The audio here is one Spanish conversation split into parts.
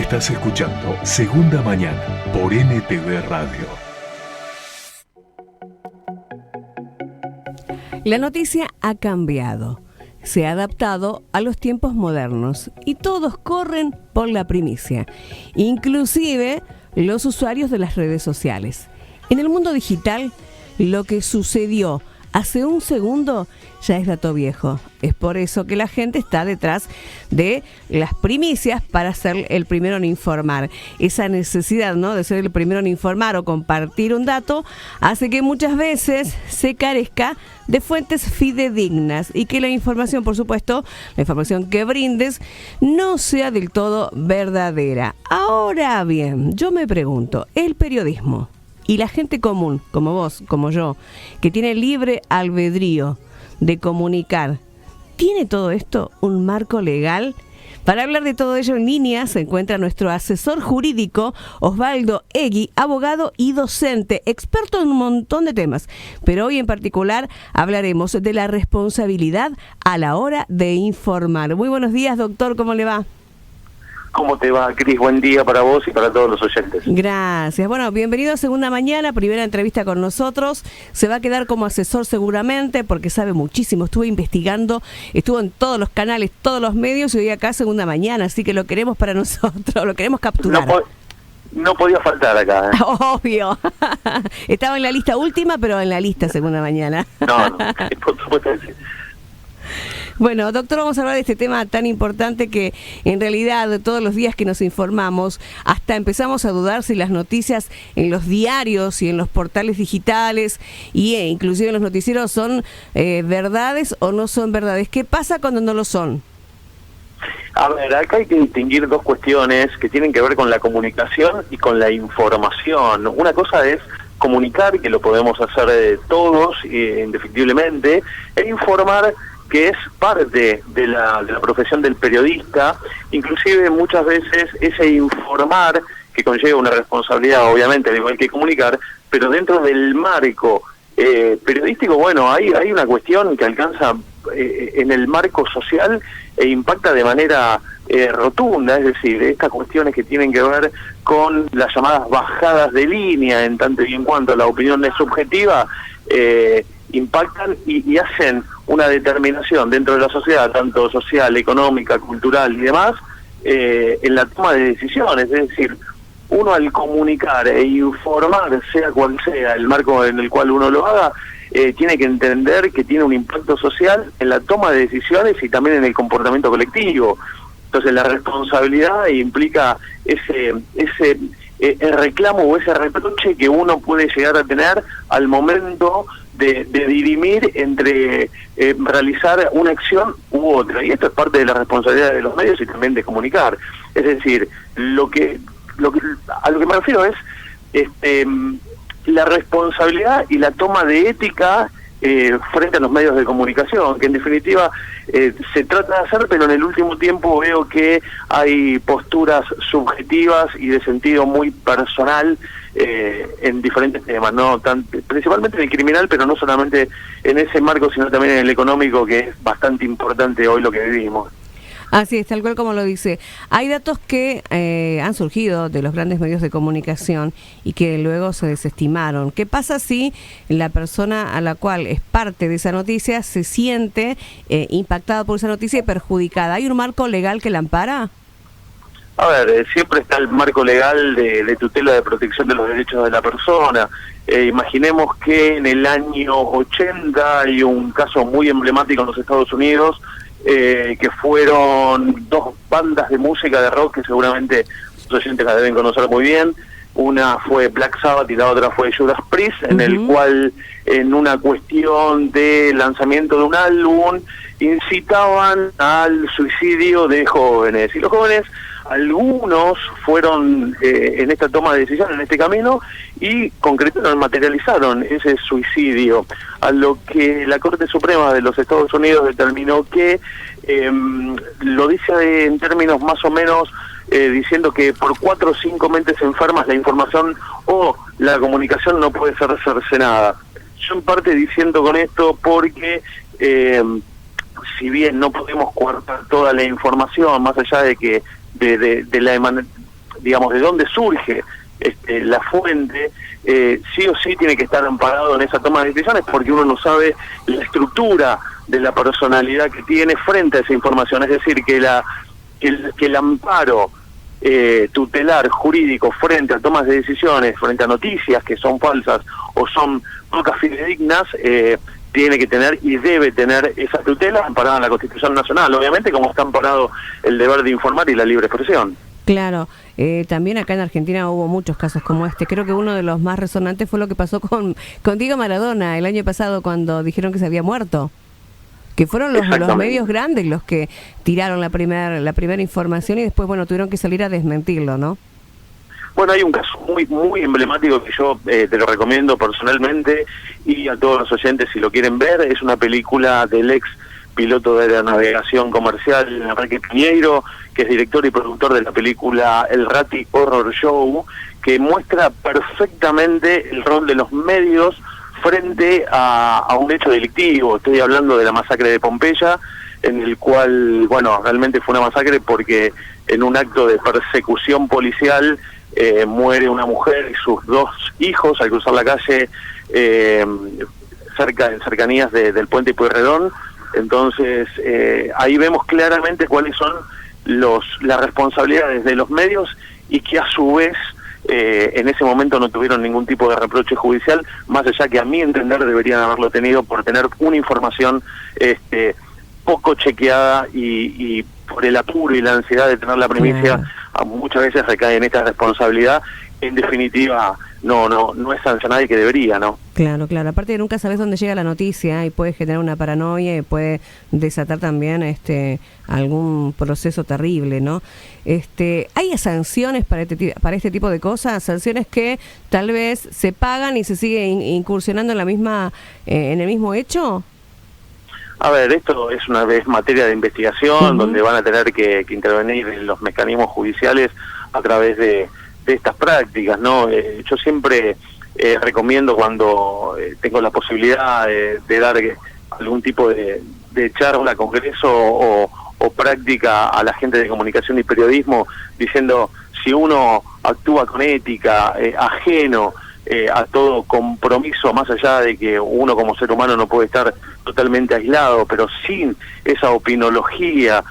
Estás escuchando Segunda Mañana por NTV Radio. La noticia ha cambiado, se ha adaptado a los tiempos modernos y todos corren por la primicia, inclusive los usuarios de las redes sociales. En el mundo digital, lo que sucedió hace un segundo ya es dato viejo. Es por eso que la gente está detrás de las primicias para ser el primero en informar. Esa necesidad, ¿no?, de ser el primero en informar o compartir un dato hace que muchas veces se carezca de fuentes fidedignas y que la información, por supuesto, la información que brindes no sea del todo verdadera. Ahora bien, yo me pregunto, el periodismo y la gente común, como vos, como yo, que tiene libre albedrío de comunicar, ¿tiene todo esto un marco legal? Para hablar de todo ello en línea se encuentra nuestro asesor jurídico, Osvaldo Egui, abogado y docente, experto en un montón de temas. Pero hoy en particular hablaremos de la responsabilidad a la hora de informar. Muy buenos días, doctor, ¿cómo le va? ¿Cómo te va, Cris? Buen día para vos y para todos los oyentes. Gracias. Bueno, bienvenido a Segunda Mañana, primera entrevista con nosotros. Se va a quedar como asesor seguramente porque sabe muchísimo. Estuve investigando, estuvo en todos los canales, todos los medios y hoy acá Segunda Mañana, así que lo queremos para nosotros, lo queremos capturar. No podía faltar acá, ¿eh? Obvio. Estaba en la lista última, pero en la lista Segunda Mañana. No, por supuesto que sí. Bueno, doctor, vamos a hablar de este tema tan importante que en realidad todos los días que nos informamos, hasta empezamos a dudar si las noticias en los diarios y en los portales digitales y inclusive en los noticieros son verdades o no son verdades. ¿Qué pasa cuando no lo son? A ver, acá hay que distinguir dos cuestiones que tienen que ver con la comunicación y con la información. Una cosa es comunicar, que lo podemos hacer todos, indefectiblemente, e informar, que es parte de la profesión del periodista. Inclusive muchas veces ese informar, que conlleva una responsabilidad obviamente al igual que comunicar, pero dentro del marco periodístico, bueno, hay una cuestión que alcanza en el marco social e impacta de manera rotunda, es decir, estas cuestiones que tienen que ver con las llamadas bajadas de línea, en tanto y en cuanto la opinión es subjetiva, impactan y hacen una determinación dentro de la sociedad, tanto social, económica, cultural y demás, en la toma de decisiones. Es decir, uno al comunicar e informar, sea cual sea el marco en el cual uno lo haga, tiene que entender que tiene un impacto social en la toma de decisiones y también en el comportamiento colectivo. Entonces la responsabilidad implica el reclamo o ese reproche que uno puede llegar a tener al momento de dirimir entre realizar una acción u otra, y esto es parte de la responsabilidad de los medios y también de comunicar. Es decir, a lo que me refiero es la responsabilidad y la toma de ética frente a los medios de comunicación, que en definitiva se trata de hacer, pero en el último tiempo veo que hay posturas subjetivas y de sentido muy personal en diferentes temas, no principalmente en el criminal, pero no solamente en ese marco, sino también en el económico, que es bastante importante hoy lo que vivimos. Así es, tal cual como lo dice. Hay datos que han surgido de los grandes medios de comunicación y que luego se desestimaron. ¿Qué pasa si la persona a la cual es parte de esa noticia se siente impactada por esa noticia y perjudicada? ¿Hay un marco legal que la ampara? A ver, siempre está el marco legal de tutela de protección de los derechos de la persona. Imaginemos que en el año 80 hay un caso muy emblemático en los Estados Unidos, que fueron dos bandas de música de rock que seguramente los oyentes la deben conocer muy bien. Una fue Black Sabbath y la otra fue Judas Priest, en el cual, en una cuestión de lanzamiento de un álbum, incitaban al suicidio de jóvenes. Y los jóvenes, algunos fueron en esta toma de decisión, en este camino, y concretaron, materializaron ese suicidio, a lo que la Corte Suprema de los Estados Unidos determinó que lo dice en términos más o menos diciendo que por 4 o 5 mentes enfermas la información o la comunicación no puede ser cercenada. Yo en parte diciendo con esto porque si bien no podemos coartar toda la información, más allá de que digamos, de dónde surge la fuente, sí o sí tiene que estar amparado en esa toma de decisiones, porque uno no sabe la estructura de la personalidad que tiene frente a esa información. Es decir, que el amparo tutelar jurídico frente a tomas de decisiones, frente a noticias que son falsas o son pocas fidedignas, tiene que tener y debe tener esa tutela amparada en la Constitución Nacional, obviamente, como está amparado el deber de informar y la libre expresión. Claro, también acá en Argentina hubo muchos casos como este. Creo que uno de los más resonantes fue lo que pasó con Diego Maradona el año pasado, cuando dijeron que se había muerto. Que fueron los medios grandes los que tiraron la primera información y después, bueno, tuvieron que salir a desmentirlo, ¿no? Bueno, hay un caso muy emblemático que yo te lo recomiendo personalmente y a todos los oyentes si lo quieren ver. Es una película del ex piloto de la navegación comercial, Enrique Piñeiro, que es director y productor de la película El Rati Horror Show, que muestra perfectamente el rol de los medios frente a un hecho delictivo. Estoy hablando de la masacre de Pompeya, en el cual, bueno, realmente fue una masacre porque en un acto de persecución policial muere una mujer y sus 2 hijos al cruzar la calle en cercanías del puente Pueyrredón. Entonces ahí vemos claramente cuáles son las responsabilidades de los medios y que a su vez en ese momento no tuvieron ningún tipo de reproche judicial, más allá que a mi entender deberían haberlo tenido por tener una información poco chequeada y por el apuro y la ansiedad de tener la primicia, muchas veces recae en esta responsabilidad. En definitiva, no es sancionada y que debería, ¿no? Claro. Aparte que nunca sabes dónde llega la noticia y puede generar una paranoia y puede desatar también algún proceso terrible, ¿no? ¿Hay sanciones para este tipo de cosas? Sanciones que tal vez se pagan y se sigue incursionando en el mismo hecho. A ver, esto es una vez materia de investigación, donde van a tener que intervenir los mecanismos judiciales a través de estas prácticas, ¿no? Yo siempre recomiendo, cuando tengo la posibilidad de dar algún tipo de charla, congreso o práctica a la gente de comunicación y periodismo, diciendo, si uno actúa con ética, ajeno a todo compromiso, más allá de que uno como ser humano no puede estar totalmente aislado, pero sin esa opinología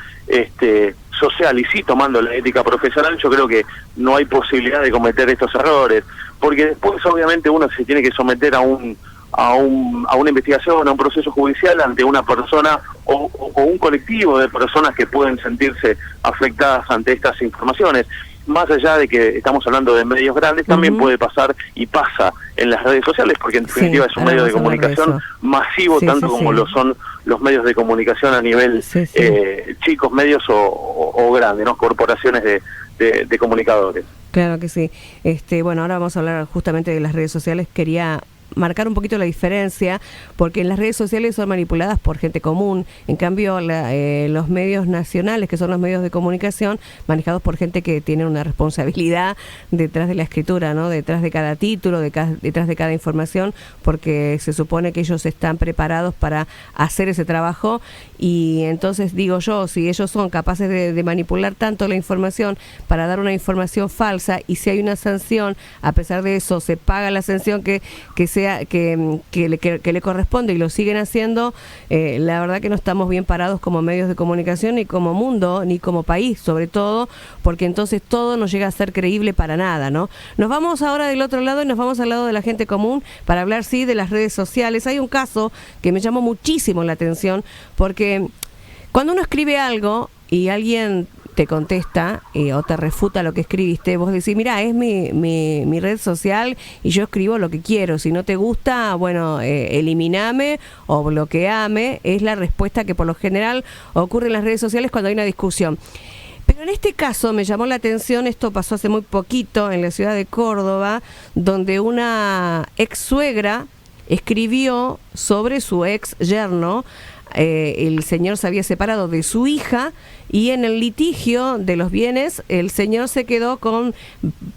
social y sí tomando la ética profesional, yo creo que no hay posibilidad de cometer estos errores, porque después obviamente uno se tiene que someter a una investigación, a un proceso judicial ante una persona o un colectivo de personas que pueden sentirse afectadas ante estas informaciones. Más allá de que estamos hablando de medios grandes, también puede pasar y pasa en las redes sociales, porque en definitiva es un medio de comunicación masivo, tanto como lo son los medios de comunicación a nivel chicos, medios o grandes, ¿no? Corporaciones de comunicadores. Claro que sí. Bueno, ahora vamos a hablar justamente de las redes sociales. Quería marcar un poquito la diferencia, porque en las redes sociales son manipuladas por gente común, en cambio los medios nacionales, que son los medios de comunicación, manejados por gente que tiene una responsabilidad detrás de la escritura, ¿no? Detrás de cada título, detrás de cada información, porque se supone que ellos están preparados para hacer ese trabajo, y entonces digo yo, si ellos son capaces de manipular tanto la información para dar una información falsa, y si hay una sanción, a pesar de eso se paga la sanción que le corresponde y lo siguen haciendo, la verdad que no estamos bien parados como medios de comunicación, ni como mundo, ni como país, sobre todo, porque entonces todo no llega a ser creíble para nada, ¿no? Nos vamos ahora del otro lado y nos vamos al lado de la gente común para hablar, sí, de las redes sociales. Hay un caso que me llamó muchísimo la atención, porque cuando uno escribe algo y alguien te contesta o te refuta lo que escribiste, vos decís, mira, es mi red social y yo escribo lo que quiero, si no te gusta, bueno, eliminame o bloqueame, es la respuesta que por lo general ocurre en las redes sociales cuando hay una discusión. Pero en este caso me llamó la atención, esto pasó hace muy poquito en la ciudad de Córdoba, donde una ex suegra escribió sobre su ex yerno el señor se había separado de su hija y en el litigio de los bienes el señor se quedó con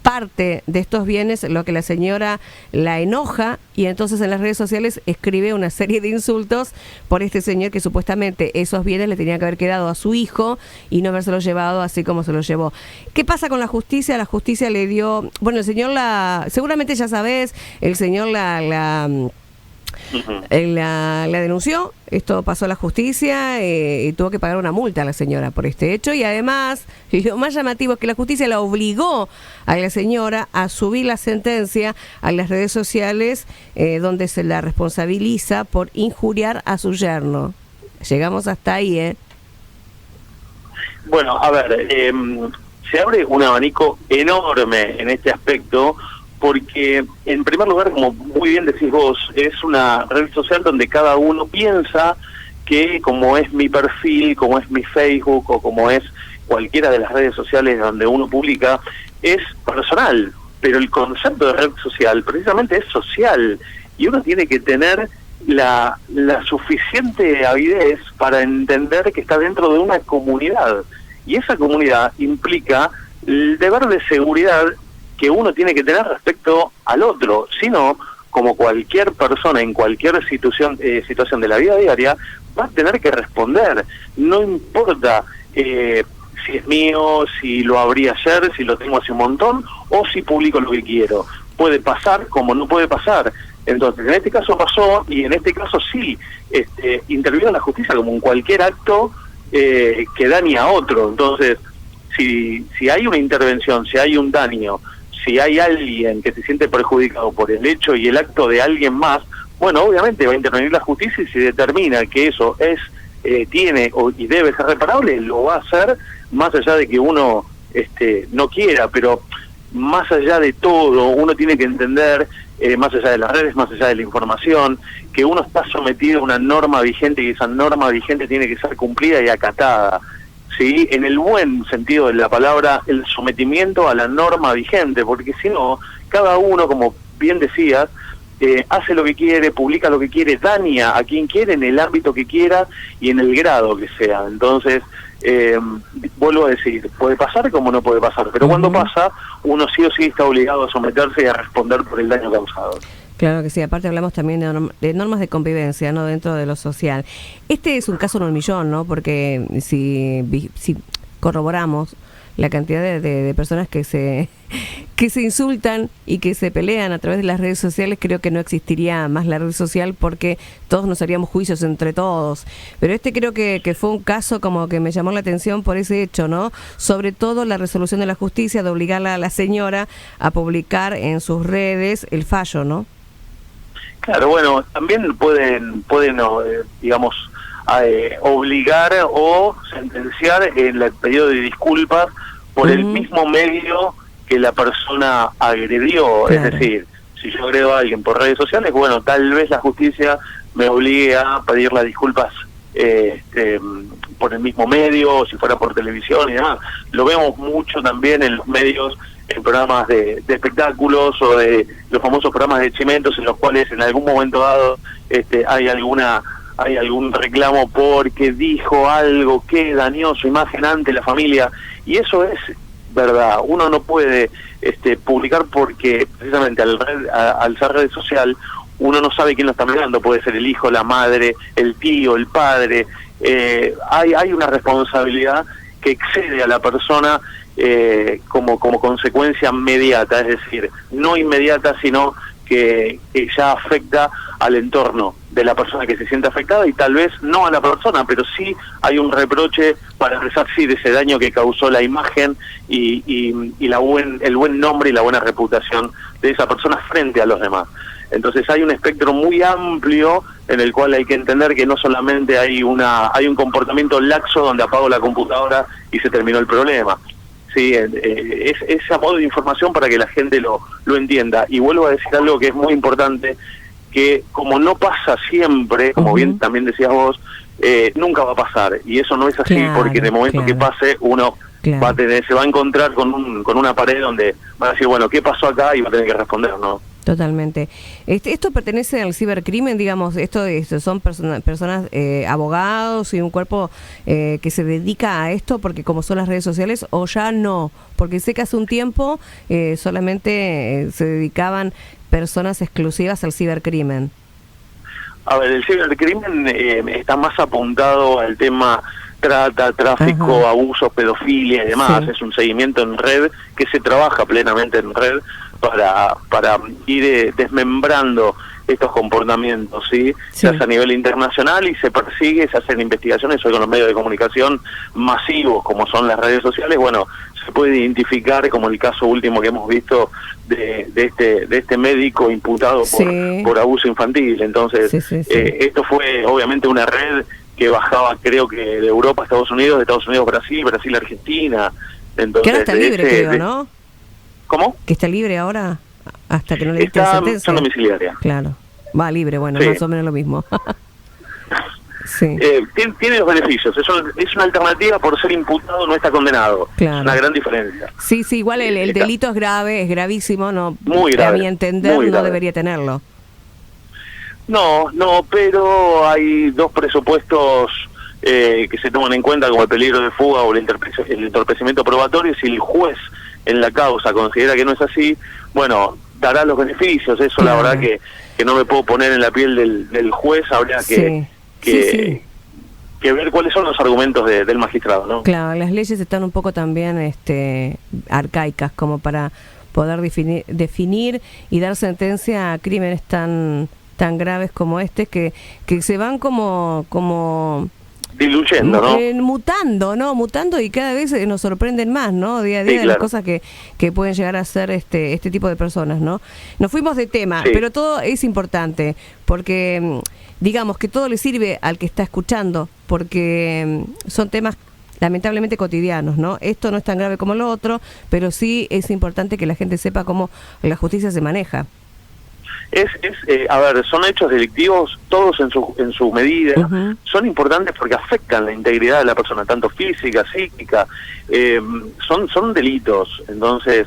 parte de estos bienes, lo que la señora la enoja, y entonces en las redes sociales escribe una serie de insultos por este señor que supuestamente esos bienes le tenían que haber quedado a su hijo y no habérselos llevado así como se los llevó. ¿Qué pasa con la justicia? La justicia le dio, bueno, el señor seguramente ya sabes, el señor la denunció, esto pasó a la justicia y tuvo que pagar una multa a la señora por este hecho, y además lo más llamativo es que la justicia la obligó a la señora a subir la sentencia a las redes sociales donde se la responsabiliza por injuriar a su yerno. Llegamos hasta ahí, Bueno, a ver, se abre un abanico enorme en este aspecto, porque en primer lugar, como muy bien decís vos, es una red social donde cada uno piensa que como es mi perfil, como es mi Facebook o como es cualquiera de las redes sociales donde uno publica, es personal. Pero el concepto de red social precisamente es social, y uno tiene que tener la suficiente avidez para entender que está dentro de una comunidad, y esa comunidad implica el deber de seguridad que uno tiene que tener respecto al otro. Si no, como cualquier persona en cualquier situación de la vida diaria, va a tener que responder. No importa si es mío, si lo abrí ayer, si lo tengo hace un montón, o si publico lo que quiero. Puede pasar como no puede pasar. Entonces, en este caso pasó, y en este caso sí, intervino la justicia como en cualquier acto que daña a otro. Entonces, si hay una intervención, si hay un daño, si hay alguien que se siente perjudicado por el hecho y el acto de alguien más, bueno, obviamente va a intervenir la justicia, y si determina que eso tiene y debe ser reparable, lo va a hacer, más allá de que uno no quiera. Pero más allá de todo, uno tiene que entender, más allá de las redes, más allá de la información, que uno está sometido a una norma vigente, y esa norma vigente tiene que ser cumplida y acatada. Sí, en el buen sentido de la palabra, el sometimiento a la norma vigente, porque si no, cada uno, como bien decías, hace lo que quiere, publica lo que quiere, daña a quien quiere en el ámbito que quiera y en el grado que sea. Entonces, vuelvo a decir, puede pasar como no puede pasar, pero cuando pasa, uno sí o sí está obligado a someterse y a responder por el daño causado. Claro que sí, aparte hablamos también de normas de convivencia, ¿no?, dentro de lo social. Este es un caso en un millón, ¿no?, porque si corroboramos la cantidad de personas que se insultan y que se pelean a través de las redes sociales, creo que no existiría más la red social, porque todos nos haríamos juicios entre todos. Pero creo que fue un caso como que me llamó la atención por ese hecho, ¿no? Sobre todo la resolución de la justicia de obligarla a la señora a publicar en sus redes el fallo, ¿no? Claro, bueno, también pueden digamos, obligar o sentenciar el pedido de disculpas por el mismo medio que la persona agredió. Claro. Es decir, si yo agredo a alguien por redes sociales, bueno, tal vez la justicia me obligue a pedir las disculpas por el mismo medio, o si fuera por televisión y demás. Lo vemos mucho también en los medios, en programas de espectáculos o de los famosos programas de Chimentos, en los cuales en algún momento dado hay algún reclamo porque dijo algo que dañó su imagen ante la familia, y eso es verdad. Uno no puede publicar, porque precisamente al ser red social uno no sabe quién lo está mirando. Puede ser el hijo, la madre, el tío, el padre. Hay una responsabilidad que excede a la persona como consecuencia inmediata, es decir, no inmediata, sino que ya afecta al entorno de la persona que se siente afectada, y tal vez no a la persona, pero sí hay un reproche para resarcir ese daño que causó la imagen y el buen nombre y la buena reputación de esa persona frente a los demás. Entonces hay un espectro muy amplio en el cual hay que entender que no solamente hay un comportamiento laxo donde apago la computadora y se terminó el problema. Sí, es a modo de información para que la gente lo entienda. Y vuelvo a decir algo que es muy importante, que como no pasa siempre, como bien también decías vos, nunca va a pasar. Y eso no es así, claro, porque en el momento que pase, uno se va a encontrar con una pared donde va a decir, bueno, ¿qué pasó acá? Y va a tener que responder, ¿no? Totalmente. Esto pertenece al cibercrimen, digamos, esto son personas, abogados y un cuerpo que se dedica a esto porque como son las redes sociales, o ya no, porque sé que hace un tiempo solamente se dedicaban personas exclusivas al cibercrimen. A ver, el cibercrimen está más apuntado al tema trata, tráfico, Ajá. abuso, pedofilia y demás. Sí. Es un seguimiento en red que se trabaja plenamente en red para ir desmembrando estos comportamientos, ¿sí? Sí. Se hace a nivel internacional y se persigue, se hacen investigaciones hoy con los medios de comunicación masivos como son las redes sociales. Bueno, se puede identificar como el caso último que hemos visto de este médico imputado Sí. por abuso infantil. Entonces, Sí. esto fue obviamente una red que bajaba, creo que de Europa a Estados Unidos, de Estados Unidos a Brasil, Brasil a Argentina. Entonces, Que ahora está libre, creo, ¿no? ¿Cómo? Que está libre ahora, hasta que no le dicten Está en sentencia. domiciliaria. Claro. Va libre, bueno, Sí. más o menos lo mismo. Sí. Tiene los beneficios. Es una alternativa por ser imputado, no está condenado. Claro. Es una gran diferencia. Sí, igual el Está delito es grave, es gravísimo, no, Muy grave, a mi entender muy no grave. debería tenerlo. No, pero hay dos presupuestos que se toman en cuenta como el peligro de fuga o el entorpecimiento probatorio. Si el juez en la causa considera que no es así, bueno, dará los beneficios. Eso Claro. la verdad que no me puedo poner en la piel del juez, habría Sí. que ver cuáles son los argumentos del magistrado, ¿no? Claro, las leyes están un poco también arcaicas como para poder definir y dar sentencia a crímenes tan graves como este que se van como Diluyendo, ¿no? mutando y cada vez nos sorprenden más, ¿no? Día a día Sí, de las claro. cosas que pueden llegar a ser este tipo de personas, ¿no? Nos fuimos de tema, Sí. pero todo es importante porque digamos que todo le sirve al que está escuchando porque son temas lamentablemente cotidianos, ¿no? Esto no es tan grave como lo otro, pero sí es importante que la gente sepa cómo la justicia se maneja. A ver, son hechos delictivos, todos en su medida, Ujú. son importantes porque afectan la integridad de la persona, tanto física, psíquica, son delitos. Entonces,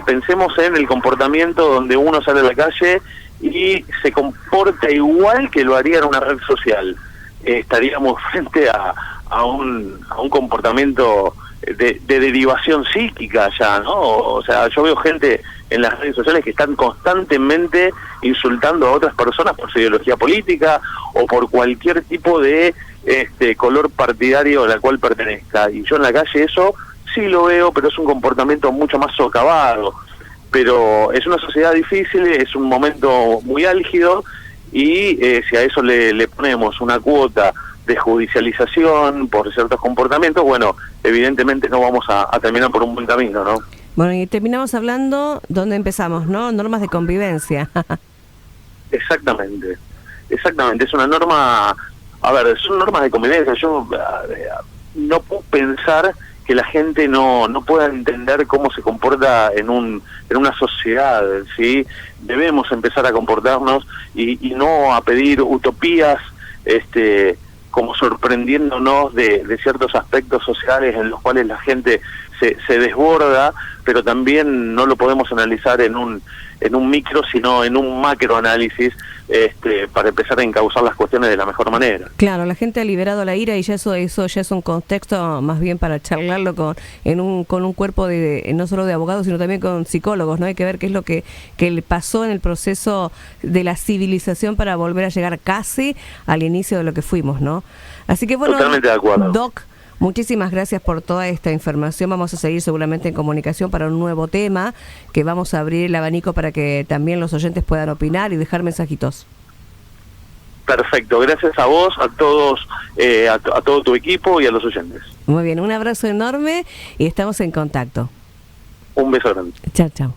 pensemos en el comportamiento donde uno sale a la calle y se comporta igual que lo haría en una red social. Estaríamos frente a un comportamiento de derivación psíquica ya, ¿no? O sea, yo veo gente en las redes sociales que están constantemente insultando a otras personas por su ideología política o por cualquier tipo de color partidario a la cual pertenezca. Y yo en la calle eso sí lo veo, pero es un comportamiento mucho más socavado. Pero es una sociedad difícil, es un momento muy álgido y si a eso le ponemos una cuota de judicialización por ciertos comportamientos, bueno, evidentemente no vamos a terminar por un buen camino, ¿no? Bueno, y terminamos hablando donde empezamos, ¿no? Normas de convivencia. Exactamente, es una norma, son normas de convivencia. Yo no puedo pensar que la gente no pueda entender cómo se comporta en una sociedad, ¿sí? Debemos empezar a comportarnos y no a pedir utopías, como sorprendiéndonos de ciertos aspectos sociales en los cuales la gente se desborda, pero también no lo podemos analizar en un micro, sino en un macro análisis, para empezar a encauzar las cuestiones de la mejor manera. Claro, la gente ha liberado la ira y ya eso ya es un contexto más bien para charlarlo con un cuerpo no solo de abogados, sino también con psicólogos, ¿no? Hay que ver qué es lo que le pasó en el proceso de la civilización para volver a llegar casi al inicio de lo que fuimos, ¿no? Así que bueno, Totalmente de acuerdo. Doc, muchísimas gracias por toda esta información. Vamos a seguir seguramente en comunicación para un nuevo tema, que vamos a abrir el abanico para que también los oyentes puedan opinar y dejar mensajitos. Perfecto, gracias a vos, a todos, a todo tu equipo y a los oyentes. Muy bien, un abrazo enorme y estamos en contacto. Un beso grande. Chao, chao.